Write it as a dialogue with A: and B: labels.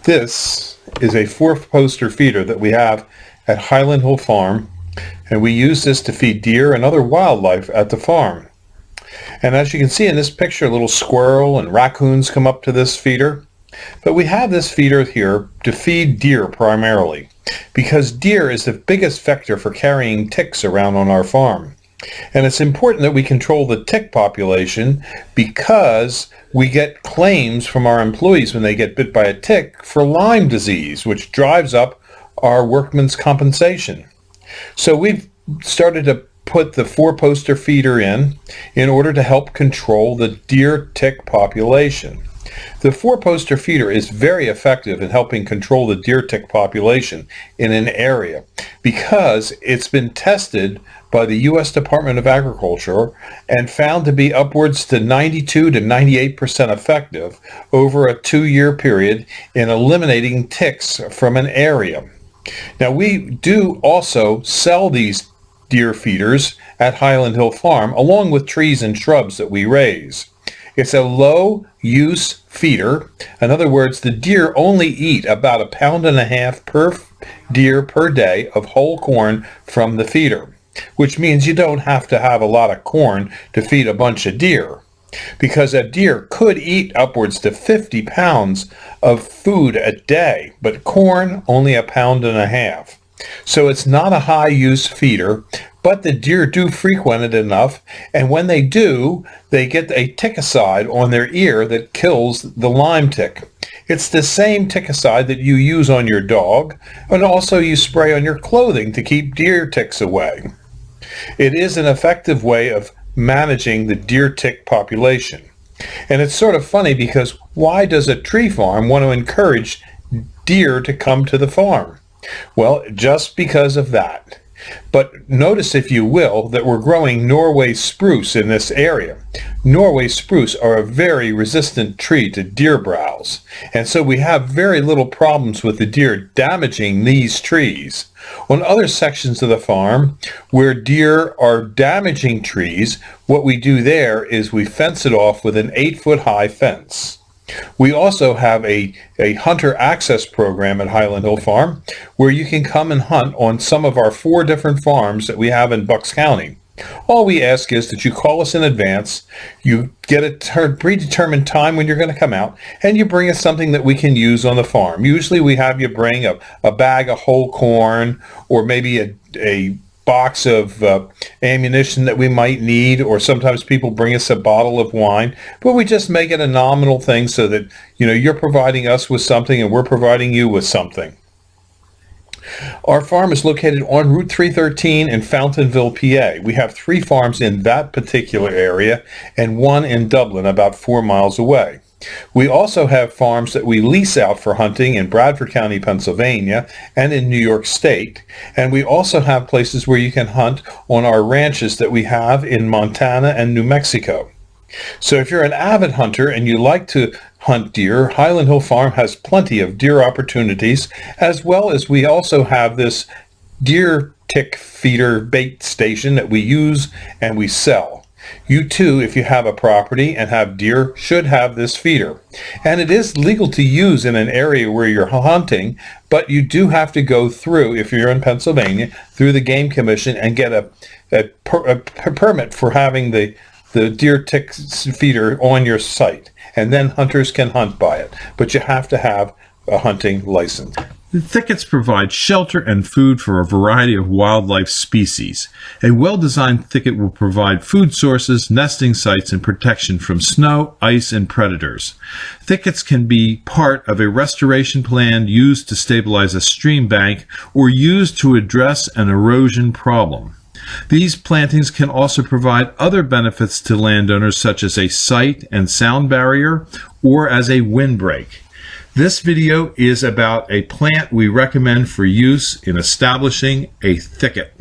A: This is a 4-poster feeder that we have at Highland Hill Farm, and we use this to feed deer and other wildlife at the farm. And as you can see in this picture, a little squirrel and raccoons come up to this feeder. But we have this feeder here to feed deer primarily, because deer is the biggest vector for carrying ticks around on our farm. And it's important that we control the tick population because we get claims from our employees when they get bit by a tick for Lyme disease, which drives up our workman's compensation. So we've started to put the 4-poster feeder in order to help control the deer tick population. The 4-poster feeder is very effective in helping control the deer tick population in an area because it's been tested by the U.S. Department of Agriculture and found to be upwards to 92 to 98% effective over a 2-year period in eliminating ticks from an area. Now, we do also sell these deer feeders at Highland Hill Farm along with trees and shrubs that we raise. It's a low-use feeder. In other words, the deer only eat about 1.5 pounds per deer per day of whole corn from the feeder, which means you don't have to have a lot of corn to feed a bunch of deer, because a deer could eat upwards to 50 pounds of food a day, but corn only 1.5 pounds. So it's not a high-use feeder, but the deer do frequent it enough, and when they do, they get a ticicide on their ear that kills the Lyme tick. It's the same ticicide that you use on your dog, and also you spray on your clothing to keep deer ticks away. It is an effective way of managing the deer tick population. And it's sort of funny because why does a tree farm want to encourage deer to come to the farm? Well, just because of that. But notice, if you will, that we're growing Norway spruce in this area. Norway spruce are a very resistant tree to deer browse, and so we have very little problems with the deer damaging these trees. On other sections of the farm where deer are damaging trees, what we do there is we fence it off with an 8-foot-high fence. We also have a hunter access program at Highland Hill Farm where you can come and hunt on some of our 4 different farms that we have in Bucks County. All we ask is that you call us in advance, you get a predetermined time when you're going to come out, and you bring us something that we can use on the farm. Usually we have you bring a bag of whole corn, or maybe a box of ammunition that we might need, or sometimes people bring us a bottle of wine, but we just make it a nominal thing so that you're providing us with something and we're providing you with something. Our farm is located on Route 313 in Fountainville, PA. We have 3 farms in that particular area and 1 in Dublin, about 4 miles away. We also have farms that we lease out for hunting in Bradford County, Pennsylvania, and in New York State. And we also have places where you can hunt on our ranches that we have in Montana and New Mexico. So if you're an avid hunter and you like to hunt deer, Highland Hill Farm has plenty of deer opportunities, as well as we also have this deer tick feeder bait station that we use and we sell. You too, if you have a property and have deer, should have this feeder. And it is legal to use in an area where you're hunting, but you do have to go through, if you're in Pennsylvania, through the Game Commission and get a permit for having the deer tick feeder on your site. And then hunters can hunt by it. But you have to have a hunting license.
B: The thickets provide shelter and food for a variety of wildlife species. A well-designed thicket will provide food sources, nesting sites, and protection from snow, ice, and predators. Thickets can be part of a restoration plan used to stabilize a stream bank or used to address an erosion problem. These plantings can also provide other benefits to landowners, such as a sight and sound barrier or as a windbreak. This video is about a plant we recommend for use in establishing a thicket.